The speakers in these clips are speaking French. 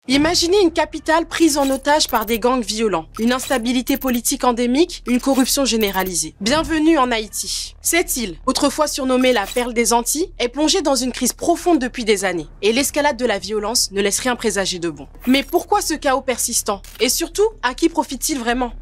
Imaginez une capitale prise en otage par des gangs violents, une instabilité politique endémique, une corruption généralisée. Bienvenue en Haïti. Cette île, autrefois surnommée la perle des Antilles, est plongée dans une crise profonde depuis des années. Et l'escalade de la violence ne laisse rien présager de bon. Mais pourquoi ce chaos persistant? Et surtout, à qui profite-t-il vraiment?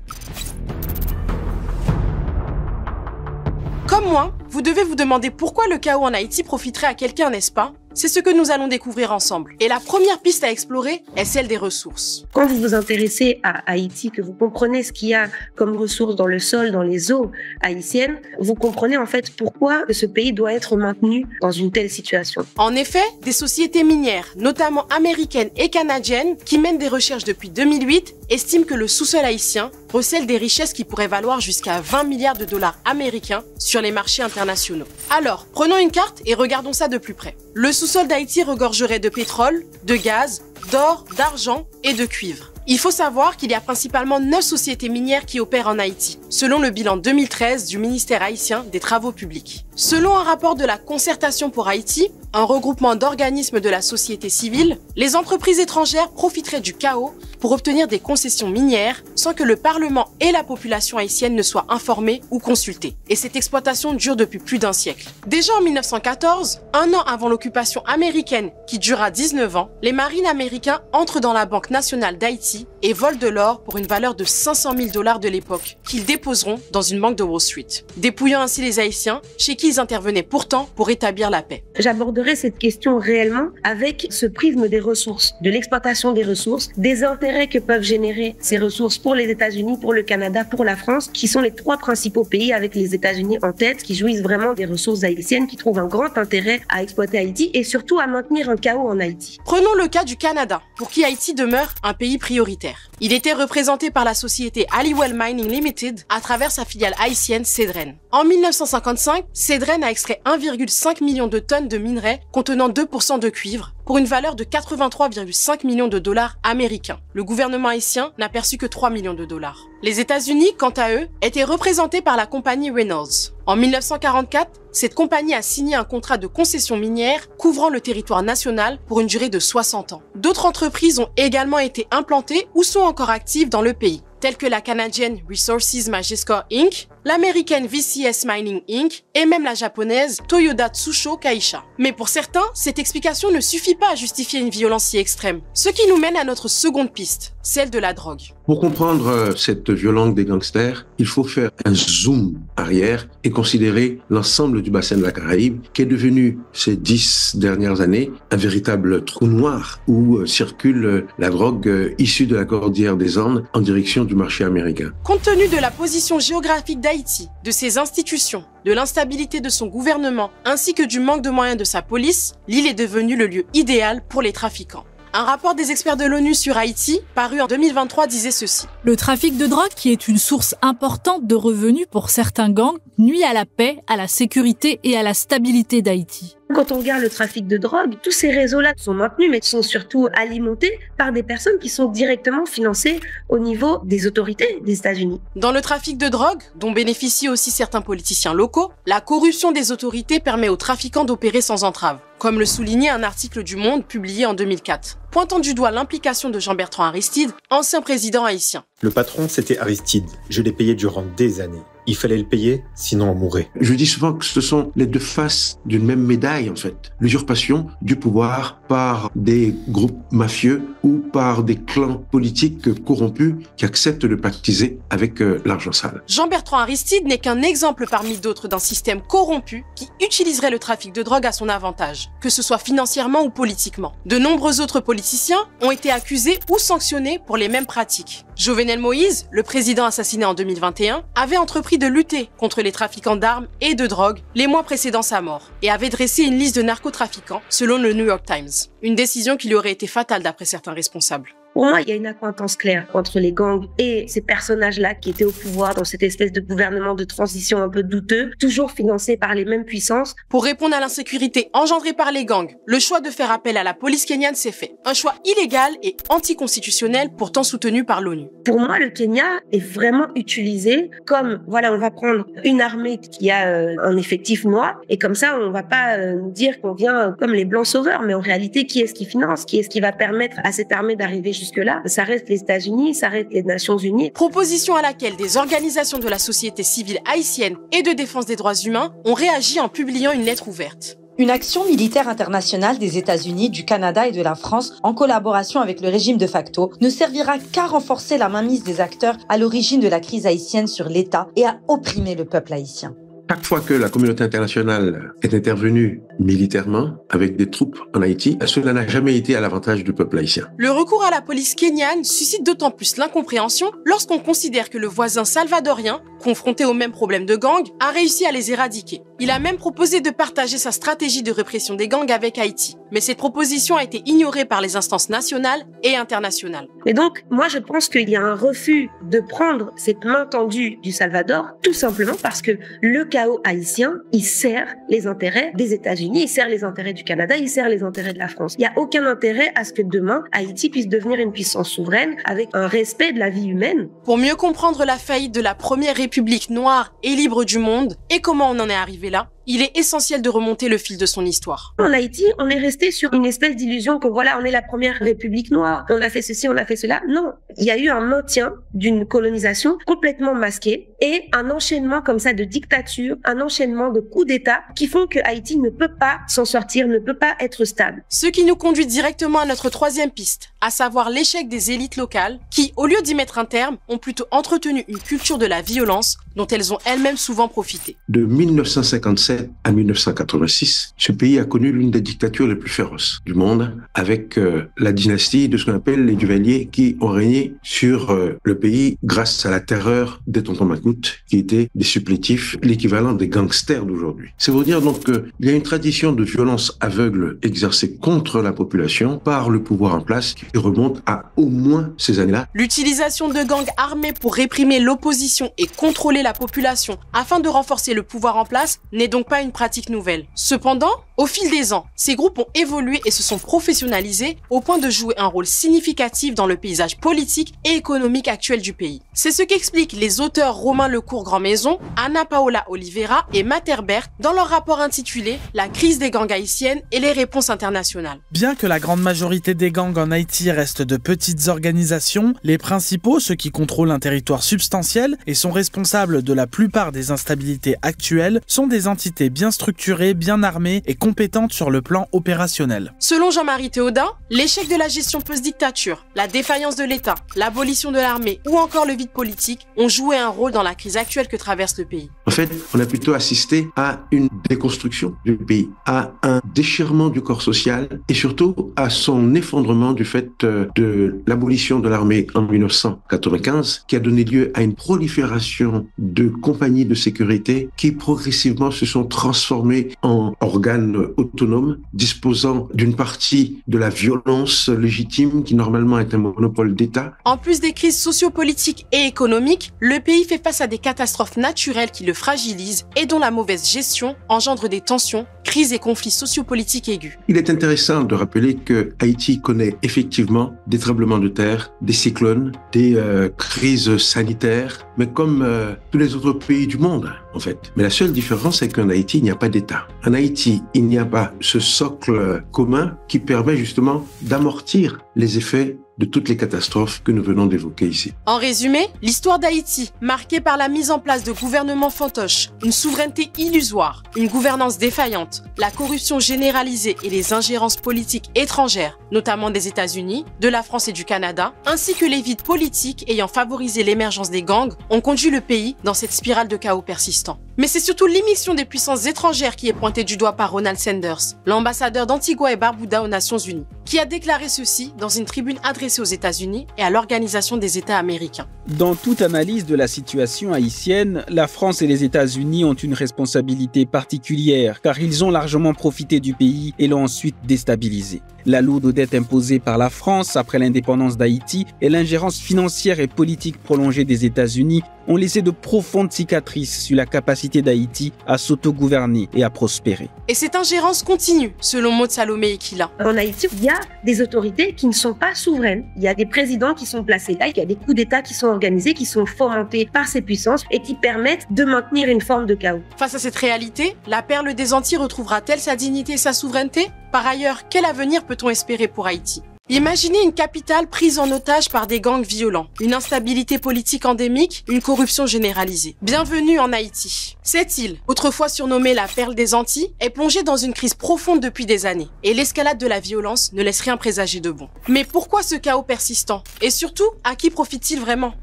Comme moi, vous devez vous demander pourquoi le chaos en Haïti profiterait à quelqu'un, n'est-ce pas? C'est ce que nous allons découvrir ensemble. Et la première piste à explorer est celle des ressources. Quand vous vous intéressez à Haïti, que vous comprenez ce qu'il y a comme ressources dans le sol, dans les eaux haïtiennes, vous comprenez en fait pourquoi ce pays doit être maintenu dans une telle situation. En effet, des sociétés minières, notamment américaines et canadiennes, qui mènent des recherches depuis 2008, estiment que le sous-sol haïtien recèle des richesses qui pourraient valoir jusqu'à 20 milliards de dollars américains sur les marchés internationaux. Alors, prenons une carte et regardons ça de plus près. Le sous-sol d'Haïti regorgerait de pétrole, de gaz, d'or, d'argent et de cuivre. Il faut savoir qu'il y a principalement 9 sociétés minières qui opèrent en Haïti, selon le bilan 2013 du ministère haïtien des Travaux publics. Selon un rapport de la Concertation pour Haïti, un regroupement d'organismes de la société civile, les entreprises étrangères profiteraient du chaos pour obtenir des concessions minières sans que le Parlement et la population haïtienne ne soient informés ou consultés. Et cette exploitation dure depuis plus d'un siècle. Déjà en 1914, un an avant l'occupation américaine qui dura 19 ans, les marines américains entrent dans la Banque nationale d'Haïti et volent de l'or pour une valeur de 500 000 $ de l'époque, qu'ils déposeront dans une banque de Wall Street, dépouillant ainsi les Haïtiens, chez qui ils intervenaient pourtant pour établir la paix. J'aborderai cette question réellement avec ce prisme des ressources, de l'exploitation des ressources, des intérêts que peuvent générer ces ressources pour les États-Unis, pour le Canada, pour la France, qui sont les 3 principaux pays avec les États-Unis en tête, qui jouissent vraiment des ressources haïtiennes, qui trouvent un grand intérêt à exploiter Haïti et surtout à maintenir un chaos en Haïti. Prenons le cas du Canada, pour qui Haïti demeure un pays prioritaire. Il était représenté par la société Halliwell Mining Limited à travers sa filiale haïtienne Cedren. En 1955, Cedren a extrait 1,5 million de tonnes de minerais contenant 2% de cuivre pour une valeur de 83,5 millions de dollars américains. Le gouvernement haïtien n'a perçu que 3 millions de dollars. Les États-Unis, quant à eux, étaient représentés par la compagnie Reynolds. En 1944, cette compagnie a signé un contrat de concession minière couvrant le territoire national pour une durée de 60 ans. D'autres entreprises ont également été implantées ou sont encore actives dans le pays, telles que la canadienne Resources Majescor Inc., l'américaine VCS Mining Inc. et même la japonaise Toyoda Tsusho Kaisha. Mais pour certains, cette explication ne suffit pas à justifier une violence si extrême. Ce qui nous mène à notre seconde piste, celle de la drogue. Pour comprendre cette violence des gangsters, il faut faire un zoom arrière et considérer l'ensemble du bassin de la Caraïbe qui est devenu ces 10 dernières années un véritable trou noir où circule la drogue issue de la cordillère des Andes en direction du marché américain. Compte tenu de la position géographique d'Haïti, de ses institutions, de l'instabilité de son gouvernement, ainsi que du manque de moyens de sa police, l'île est devenue le lieu idéal pour les trafiquants. Un rapport des experts de l'ONU sur Haïti, paru en 2023, disait ceci. Le trafic de drogue, qui est une source importante de revenus pour certains gangs, nuit à la paix, à la sécurité et à la stabilité d'Haïti. Quand on regarde le trafic de drogue, tous ces réseaux-là sont maintenus, mais sont surtout alimentés par des personnes qui sont directement financées au niveau des autorités des États-Unis. Dans le trafic de drogue, dont bénéficient aussi certains politiciens locaux, la corruption des autorités permet aux trafiquants d'opérer sans entrave, comme le soulignait un article du Monde publié en 2004, pointant du doigt l'implication de Jean-Bertrand Aristide, ancien président haïtien. Le patron, c'était Aristide. Je l'ai payé durant des années. Il fallait le payer, sinon on mourrait. Je dis souvent que ce sont les 2 faces d'une même médaille, en fait. L'usurpation du pouvoir par des groupes mafieux ou par des clans politiques corrompus qui acceptent de pactiser avec l'argent sale. Jean-Bertrand Aristide n'est qu'un exemple parmi d'autres d'un système corrompu qui utiliserait le trafic de drogue à son avantage, que ce soit financièrement ou politiquement. De nombreux autres politiciens ont été accusés ou sanctionnés pour les mêmes pratiques. Jovenel Moïse, le président assassiné en 2021, avait entrepris de lutter contre les trafiquants d'armes et de drogue les mois précédant sa mort et avait dressé une liste de narcotrafiquants selon le New York Times. Une décision qui lui aurait été fatale d'après certains responsables. Pour moi, il y a une accointance claire entre les gangs et ces personnages-là qui étaient au pouvoir dans cette espèce de gouvernement de transition un peu douteux, toujours financé par les mêmes puissances. Pour répondre à l'insécurité engendrée par les gangs, le choix de faire appel à la police kenyane s'est fait. Un choix illégal et anticonstitutionnel, pourtant soutenu par l'ONU. Pour moi, le Kenya est vraiment utilisé comme, voilà, on va prendre une armée qui a un effectif noir et comme ça, on va pas dire qu'on vient comme les blancs sauveurs, mais en réalité, qui est-ce qui finance? Qui est-ce qui va permettre à cette armée d'arriver jusque-là? Ça reste les États-Unis, ça reste les Nations Unies. Proposition à laquelle des organisations de la société civile haïtienne et de défense des droits humains ont réagi en publiant une lettre ouverte. Une action militaire internationale des États-Unis, du Canada et de la France, en collaboration avec le régime de facto, ne servira qu'à renforcer la mainmise des acteurs à l'origine de la crise haïtienne sur l'État et à opprimer le peuple haïtien. Chaque fois que la communauté internationale est intervenue militairement avec des troupes en Haïti, cela n'a jamais été à l'avantage du peuple haïtien. Le recours à la police kenyane suscite d'autant plus l'incompréhension lorsqu'on considère que le voisin salvadorien, confronté au même problème de gang, a réussi à les éradiquer. Il a même proposé de partager sa stratégie de répression des gangs avec Haïti. Mais cette proposition a été ignorée par les instances nationales et internationales. Et donc, moi, je pense qu'il y a un refus de prendre cette main tendue du Salvador, tout simplement parce que le chaos haïtien, il sert les intérêts des États-Unis, il sert les intérêts du Canada, il sert les intérêts de la France. Il n'y a aucun intérêt à ce que demain, Haïti puisse devenir une puissance souveraine avec un respect de la vie humaine. Pour mieux comprendre la faillite de la première république noire et libre du monde et comment on en est arrivé là, il est essentiel de remonter le fil de son histoire. En Haïti, on est resté sur une espèce d'illusion que voilà, on est la première république noire, on a fait ceci, on a fait cela. Non, il y a eu un maintien d'une colonisation complètement masquée et un enchaînement comme ça de dictature, un enchaînement de coups d'État qui font que Haïti ne peut pas s'en sortir, ne peut pas être stable. Ce qui nous conduit directement à notre troisième piste, à savoir l'échec des élites locales qui, au lieu d'y mettre un terme, ont plutôt entretenu une culture de la violence dont elles ont elles-mêmes souvent profité. De 1957 à 1986, ce pays a connu l'une des dictatures les plus féroces du monde, avec la dynastie de ce qu'on appelle les Duvalier qui ont régné sur le pays grâce à la terreur des tontons macoutes, qui étaient des supplétifs, l'équivalent des gangsters d'aujourd'hui. C'est pour dire donc qu'il y a une tradition de violence aveugle exercée contre la population par le pouvoir en place qui remonte à au moins ces années-là. L'utilisation de gangs armés pour réprimer l'opposition et contrôler la population afin de renforcer le pouvoir en place n'est donc pas une pratique nouvelle. Cependant, au fil des ans, ces groupes ont évolué et se sont professionnalisés au point de jouer un rôle significatif dans le paysage politique et économique actuel du pays. C'est ce qu'expliquent les auteurs Romain Lecourt-Grandmaison, Ana Paola Oliveira et Matt Herbert dans leur rapport intitulé « La crise des gangs haïtiennes et les réponses internationales ». Bien que la grande majorité des gangs en Haïti restent de petites organisations, les principaux, ceux qui contrôlent un territoire substantiel et sont responsables de la plupart des instabilités actuelles, sont des entités bien structurées, bien armées et compétentes sur le plan opérationnel. Selon Jean-Marie Théaudin, l'échec de la gestion post-dictature, la défaillance de l'État, l'abolition de l'armée ou encore le vide politique ont joué un rôle dans la crise actuelle que traverse le pays. En fait, on a plutôt assisté à une déconstruction du pays, à un déchirement du corps social et surtout à son effondrement du fait de l'abolition de l'armée en 1995 qui a donné lieu à une prolifération de compagnies de sécurité qui progressivement se sont transformées en organes autonomes disposant d'une partie de la violence légitime qui normalement est un monopole d'État. En plus des crises sociopolitiques et économiques, le pays fait face à des catastrophes naturelles qui le fragilisent et dont la mauvaise gestion engendre des tensions, crises et conflits sociopolitiques aigus. Il est intéressant de rappeler que Haïti connaît effectivement des tremblements de terre, des cyclones, des crises sanitaires, mais comme tous les autres pays du monde, en fait. Mais la seule différence, c'est qu'en Haïti, il n'y a pas d'État. En Haïti, il n'y a pas ce socle commun qui permet justement d'amortir les effets de toutes les catastrophes que nous venons d'évoquer ici. En résumé, l'histoire d'Haïti, marquée par la mise en place de gouvernements fantoches, une souveraineté illusoire, une gouvernance défaillante, la corruption généralisée et les ingérences politiques étrangères, notamment des États-Unis, de la France et du Canada, ainsi que les vides politiques ayant favorisé l'émergence des gangs, ont conduit le pays dans cette spirale de chaos persistant. Mais c'est surtout l'immixtion des puissances étrangères qui est pointée du doigt par Ronald Sanders, l'ambassadeur d'Antigua et Barbuda aux Nations Unies, qui a déclaré ceci dans une tribune adressée aux États-Unis et à l'Organisation des États américains. Dans toute analyse de la situation haïtienne, la France et les États-Unis ont une responsabilité particulière car ils ont largement profité du pays et l'ont ensuite déstabilisé. La lourde dette imposée par la France après l'indépendance d'Haïti et l'ingérence financière et politique prolongée des États-Unis ont laissé de profondes cicatrices sur la capacité d'Haïti à s'autogouverner et à prospérer. Et cette ingérence continue, selon Maud Salomé Ekila. En Haïti, il y a des autorités qui ne sont pas souveraines. Il y a des présidents qui sont placés là, il y a des coups d'État qui sont organisés, qui sont fomentés par ces puissances et qui permettent de maintenir une forme de chaos. Face à cette réalité, la perle des Antilles retrouvera-t-elle sa dignité et sa souveraineté? Par ailleurs, quel avenir peut-on espérer pour Haïti? Imaginez une capitale prise en otage par des gangs violents, une instabilité politique endémique, une corruption généralisée. Bienvenue en Haïti. Cette île, autrefois surnommée la perle des Antilles, est plongée dans une crise profonde depuis des années. Et l'escalade de la violence ne laisse rien présager de bon. Mais pourquoi ce chaos persistant? Et surtout, à qui profite-t-il vraiment?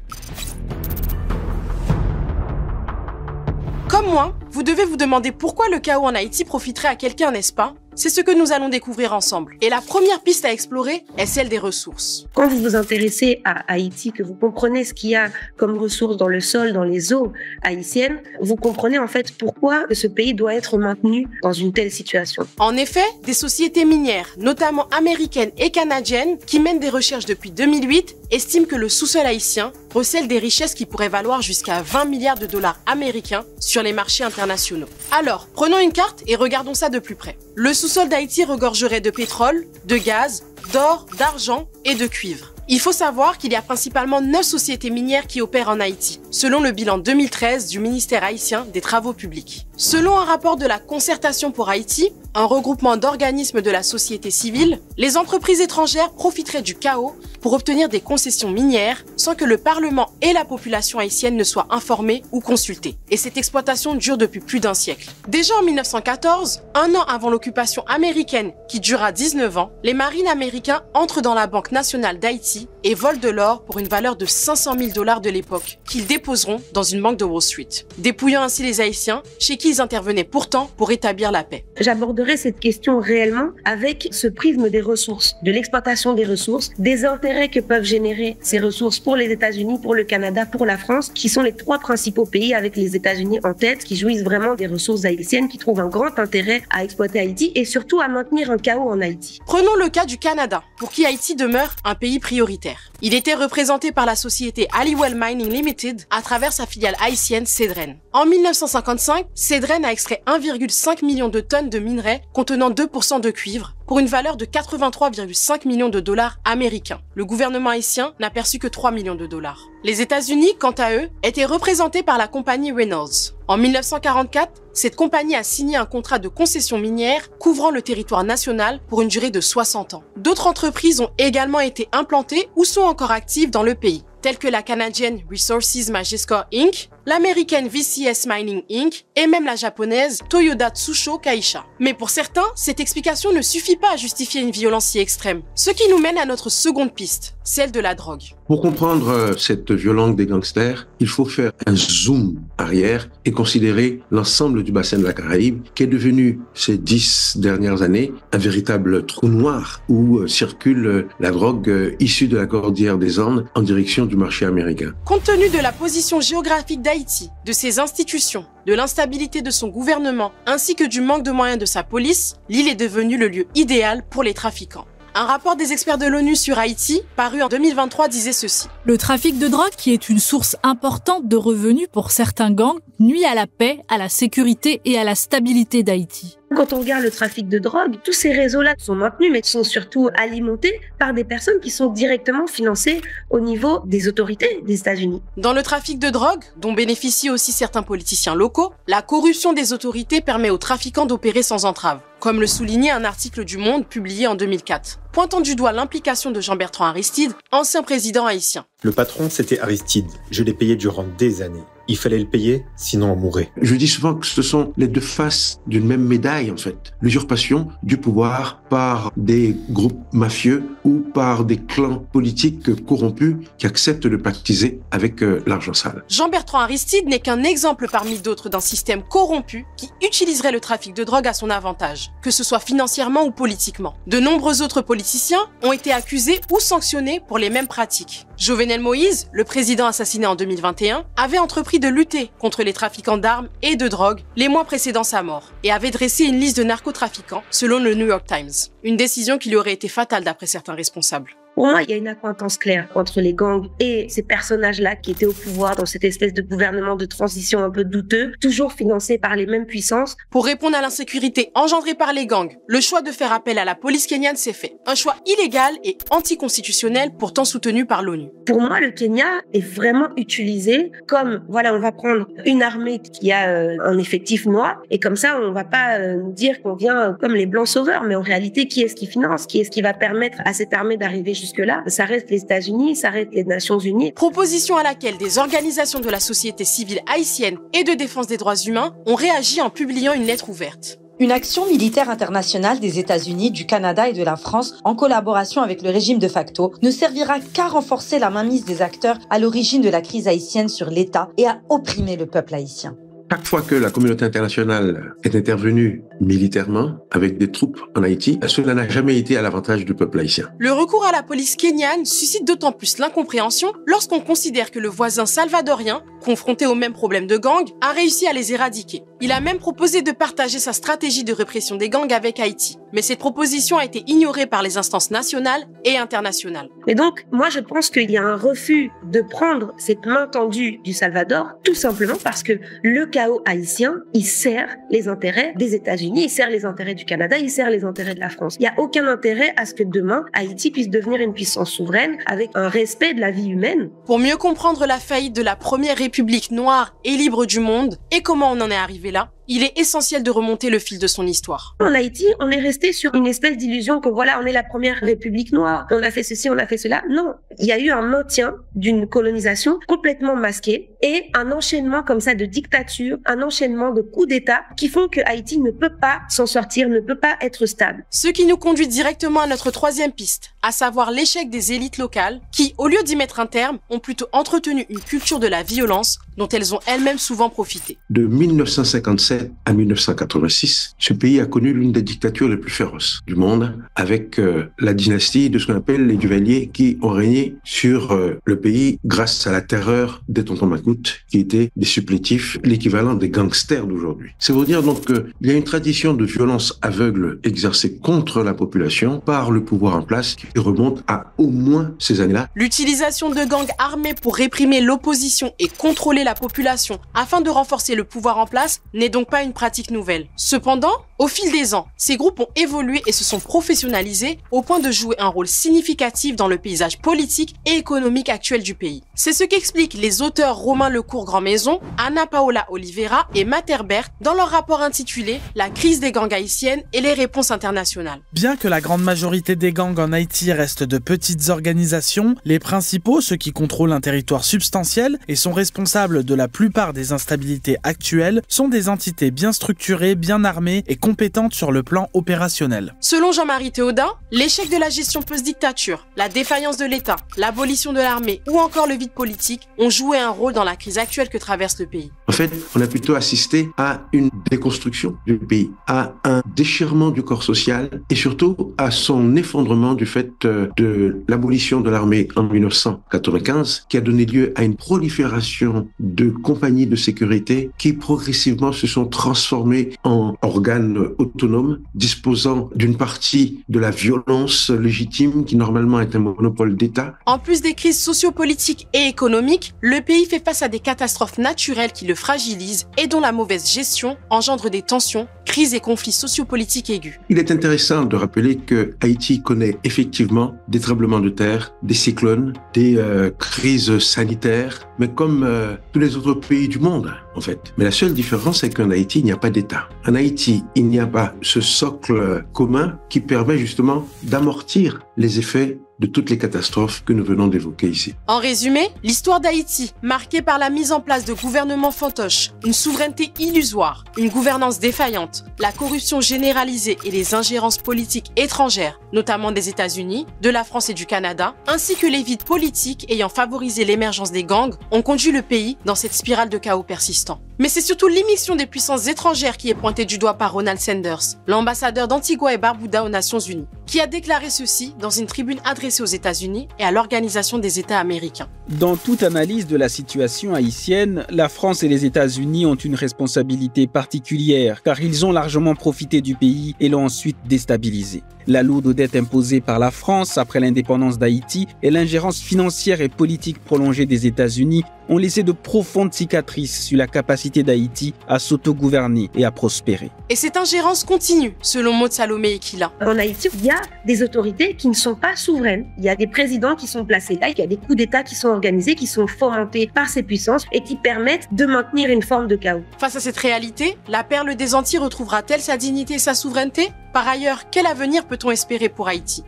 Comme moi, vous devez vous demander pourquoi le chaos en Haïti profiterait à quelqu'un, n'est-ce pas? C'est ce que nous allons découvrir ensemble. Et la première piste à explorer est celle des ressources. Quand vous vous intéressez à Haïti, que vous comprenez ce qu'il y a comme ressources dans le sol, dans les eaux haïtiennes, vous comprenez en fait pourquoi ce pays doit être maintenu dans une telle situation. En effet, des sociétés minières, notamment américaines et canadiennes, qui mènent des recherches depuis 2008, estiment que le sous-sol haïtien recèle des richesses qui pourraient valoir jusqu'à 20 milliards de dollars américains sur les marchés internationaux. Alors, prenons une carte et regardons ça de plus près. Le sous-sol d'Haïti regorgerait de pétrole, de gaz, d'or, d'argent et de cuivre. Il faut savoir qu'il y a principalement 9 sociétés minières qui opèrent en Haïti, selon le bilan 2013 du ministère haïtien des Travaux publics. Selon un rapport de la Concertation pour Haïti, un regroupement d'organismes de la société civile, les entreprises étrangères profiteraient du chaos pour obtenir des concessions minières sans que le Parlement et la population haïtienne ne soient informés ou consultés. Et cette exploitation dure depuis plus d'un siècle. Déjà en 1914, un an avant l'occupation américaine qui dura 19 ans, les marines américains entrent dans la Banque nationale d'Haïti et volent de l'or pour une valeur de 500 000 $ de l'époque, qu'ils déposeront dans une banque de Wall Street, dépouillant ainsi les Haïtiens, chez qui ils intervenaient pourtant pour établir la paix. J'aborderai cette question réellement avec ce prisme des ressources, de l'exploitation des ressources, des intérêts que peuvent générer ces ressources pour les États-Unis, pour le Canada, pour la France, qui sont les 3 principaux pays avec les États-Unis en tête, qui jouissent vraiment des ressources haïtiennes, qui trouvent un grand intérêt à exploiter Haïti et surtout à maintenir un chaos en Haïti. Prenons le cas du Canada, pour qui Haïti demeure un pays prioritaire. Il était représenté par la société Halliwell Mining Limited à travers sa filiale haïtienne Cedren. En 1955, Cedren a extrait 1,5 million de tonnes de minerais contenant 2% de cuivre pour une valeur de 83,5 millions de dollars américains. Le gouvernement haïtien n'a perçu que 3 millions de dollars. Les États-Unis, quant à eux, étaient représentés par la compagnie Reynolds. En 1944, cette compagnie a signé un contrat de concession minière couvrant le territoire national pour une durée de 60 ans. D'autres entreprises ont également été implantées ou sont encore actives dans le pays, telles que la canadienne Resources Majescore Inc., l'américaine VCS Mining Inc. et même la japonaise Toyoda Tsusho Kaisha. Mais pour certains, cette explication ne suffit pas à justifier une violence si extrême. Ce qui nous mène à notre seconde piste, celle de la drogue. Pour comprendre cette violence des gangsters, il faut faire un zoom arrière et considérer l'ensemble du bassin de la Caraïbe qui est devenu ces 10 dernières années un véritable trou noir où circule la drogue issue de la cordillère des Andes en direction du marché américain. Compte tenu de la position géographique d'Haïti, de ses institutions, de l'instabilité de son gouvernement ainsi que du manque de moyens de sa police, l'île est devenue le lieu idéal pour les trafiquants. Un rapport des experts de l'ONU sur Haïti, paru en 2023, disait ceci. Le trafic de drogue, qui est une source importante de revenus pour certains gangs, nuit à la paix, à la sécurité et à la stabilité d'Haïti. Quand on regarde le trafic de drogue, tous ces réseaux-là sont maintenus, mais sont surtout alimentés par des personnes qui sont directement financées au niveau des autorités des États-Unis. Dans le trafic de drogue, dont bénéficient aussi certains politiciens locaux, la corruption des autorités permet aux trafiquants d'opérer sans entrave, comme le soulignait un article du Monde publié en 2004, pointant du doigt l'implication de Jean-Bertrand Aristide, ancien président haïtien. Le patron, c'était Aristide. Je l'ai payé durant des années. Il fallait le payer, sinon on mourrait. Je dis souvent que ce sont les deux faces d'une même médaille, en fait. L'usurpation du pouvoir par des groupes mafieux ou par des clans politiques corrompus qui acceptent de pactiser avec l'argent sale. Jean-Bertrand Aristide n'est qu'un exemple parmi d'autres d'un système corrompu qui utiliserait le trafic de drogue à son avantage, que ce soit financièrement ou politiquement. De nombreux autres politiciens ont été accusés ou sanctionnés pour les mêmes pratiques. Jovenel Moïse, le président assassiné en 2021, avait entrepris de lutter contre les trafiquants d'armes et de drogue les mois précédant sa mort et avait dressé une liste de narcotrafiquants selon le New York Times. Une décision qui lui aurait été fatale d'après certains responsables. Pour moi, il y a une accointance claire entre les gangs et ces personnages-là qui étaient au pouvoir dans cette espèce de gouvernement de transition un peu douteux, toujours financé par les mêmes puissances. Pour répondre à l'insécurité engendrée par les gangs, le choix de faire appel à la police kenyane s'est fait. Un choix illégal et anticonstitutionnel, pourtant soutenu par l'ONU. Pour moi, le Kenya est vraiment utilisé comme, voilà, on va prendre une armée qui a un effectif noir et comme ça, on va pas dire qu'on vient comme les blancs sauveurs, mais en réalité, qui est-ce qui finance? Qui est-ce qui va permettre à cette armée d'arriver jusque-là? Ça reste les États-Unis, ça reste les Nations Unies. Proposition à laquelle des organisations de la société civile haïtienne et de défense des droits humains ont réagi en publiant une lettre ouverte. Une action militaire internationale des États-Unis, du Canada et de la France, en collaboration avec le régime de facto, ne servira qu'à renforcer la mainmise des acteurs à l'origine de la crise haïtienne sur l'État et à opprimer le peuple haïtien. Chaque fois que la communauté internationale est intervenue militairement avec des troupes en Haïti, cela n'a jamais été à l'avantage du peuple haïtien. Le recours à la police kenyane suscite d'autant plus l'incompréhension lorsqu'on considère que le voisin salvadorien, confronté aux mêmes problèmes de gangs, a réussi à les éradiquer. Il a même proposé de partager sa stratégie de répression des gangs avec Haïti. Mais cette proposition a été ignorée par les instances nationales et internationales. Et donc, moi, je pense qu'il y a un refus de prendre cette main tendue du Salvador, tout simplement parce que le chaos haïtien, il sert les intérêts des États-Unis, il sert les intérêts du Canada, il sert les intérêts de la France. Il n'y a aucun intérêt à ce que demain, Haïti puisse devenir une puissance souveraine avec un respect de la vie humaine. Pour mieux comprendre la faillite de la première république noire et libre du monde et comment on en est arrivé là, il est essentiel de remonter le fil de son histoire. En Haïti, on est resté sur une espèce d'illusion que voilà, on est la première république noire, on a fait ceci, on a fait cela. Non, il y a eu un maintien d'une colonisation complètement masquée et un enchaînement comme ça de dictature, un enchaînement de coups d'État qui font que Haïti ne peut pas s'en sortir, ne peut pas être stable. Ce qui nous conduit directement à notre troisième piste, à savoir l'échec des élites locales qui, au lieu d'y mettre un terme, ont plutôt entretenu une culture de la violence dont elles ont elles-mêmes souvent profité. De 1957 à 1986, ce pays a connu l'une des dictatures les plus féroces du monde, avec la dynastie de ce qu'on appelle les Duvalier qui ont régné sur le pays grâce à la terreur des tontons macoutes, qui étaient des supplétifs, l'équivalent des gangsters d'aujourd'hui. C'est pour dire donc qu'il y a une tradition de violence aveugle exercée contre la population par le pouvoir en place qui remonte à au moins ces années-là. L'utilisation de gangs armés pour réprimer l'opposition et contrôler la population afin de renforcer le pouvoir en place n'est donc pas une pratique nouvelle. Cependant, au fil des ans, ces groupes ont évolué et se sont professionnalisés au point de jouer un rôle significatif dans le paysage politique et économique actuel du pays. C'est ce qu'expliquent les auteurs Romain Lecourt-Grandmaison, Ana Paola Oliveira et Matt Herbert dans leur rapport intitulé « La crise des gangs haïtiennes et les réponses internationales ». Bien que la grande majorité des gangs en Haïti restent de petites organisations, les principaux, ceux qui contrôlent un territoire substantiel et sont responsables de la plupart des instabilités actuelles, sont des entités bien structurées, bien armées et compétentes sur le plan opérationnel. Selon Jean-Marie Théaudin, l'échec de la gestion post-dictature, la défaillance de l'État, l'abolition de l'armée ou encore le vide politique ont joué un rôle dans la crise actuelle que traverse le pays. En fait, on a plutôt assisté à une déconstruction du pays, à un déchirement du corps social et surtout à son effondrement du fait de l'abolition de l'armée en 1995 qui a donné lieu à une prolifération de compagnies de sécurité qui progressivement se sont transformées en organes autonomes disposant d'une partie de la violence légitime qui normalement est un monopole d'État. En plus des crises sociopolitiques et économiques, le pays fait face à des catastrophes naturelles qui le fragilisent et dont la mauvaise gestion engendre des tensions, crises et conflits sociopolitiques aigus. Il est intéressant de rappeler que Haïti connaît effectivement des tremblements de terre, des cyclones, des crises sanitaires, mais comme tous les autres pays du monde, en fait. Mais la seule différence, c'est qu'en Haïti, il n'y a pas d'État. En Haïti, il n'y a pas ce socle commun qui permet justement d'amortir les effets de toutes les catastrophes que nous venons d'évoquer ici. En résumé, l'histoire d'Haïti, marquée par la mise en place de gouvernements fantoches, une souveraineté illusoire, une gouvernance défaillante, la corruption généralisée et les ingérences politiques étrangères, notamment des États-Unis, de la France et du Canada, ainsi que les vides politiques ayant favorisé l'émergence des gangs, ont conduit le pays dans cette spirale de chaos persistant. Mais c'est surtout l'émission des puissances étrangères qui est pointée du doigt par Ronald Sanders, l'ambassadeur d'Antigua et Barbuda aux Nations Unies, qui a déclaré ceci dans une tribune adressée aux États-Unis et à l'Organisation des États américains. Dans toute analyse de la situation haïtienne, la France et les États-Unis ont une responsabilité particulière car ils ont largement profité du pays et l'ont ensuite déstabilisé. La lourde dette imposée par la France après l'indépendance d'Haïti et l'ingérence financière et politique prolongée des États-Unis ont laissé de profondes cicatrices sur la capacité d'Haïti à s'autogouverner et à prospérer. Et cette ingérence continue, selon Maud Salomé Ekila. En Haïti, il y a des autorités qui ne sont pas souveraines. Il y a des présidents qui sont placés là, il y a des coups d'État qui sont organisés, qui sont fomentés par ces puissances et qui permettent de maintenir une forme de chaos. Face à cette réalité, la perle des Antilles retrouvera-t-elle sa dignité et sa souveraineté ? Par ailleurs, quel avenir peut-on espérer pour Haïti ?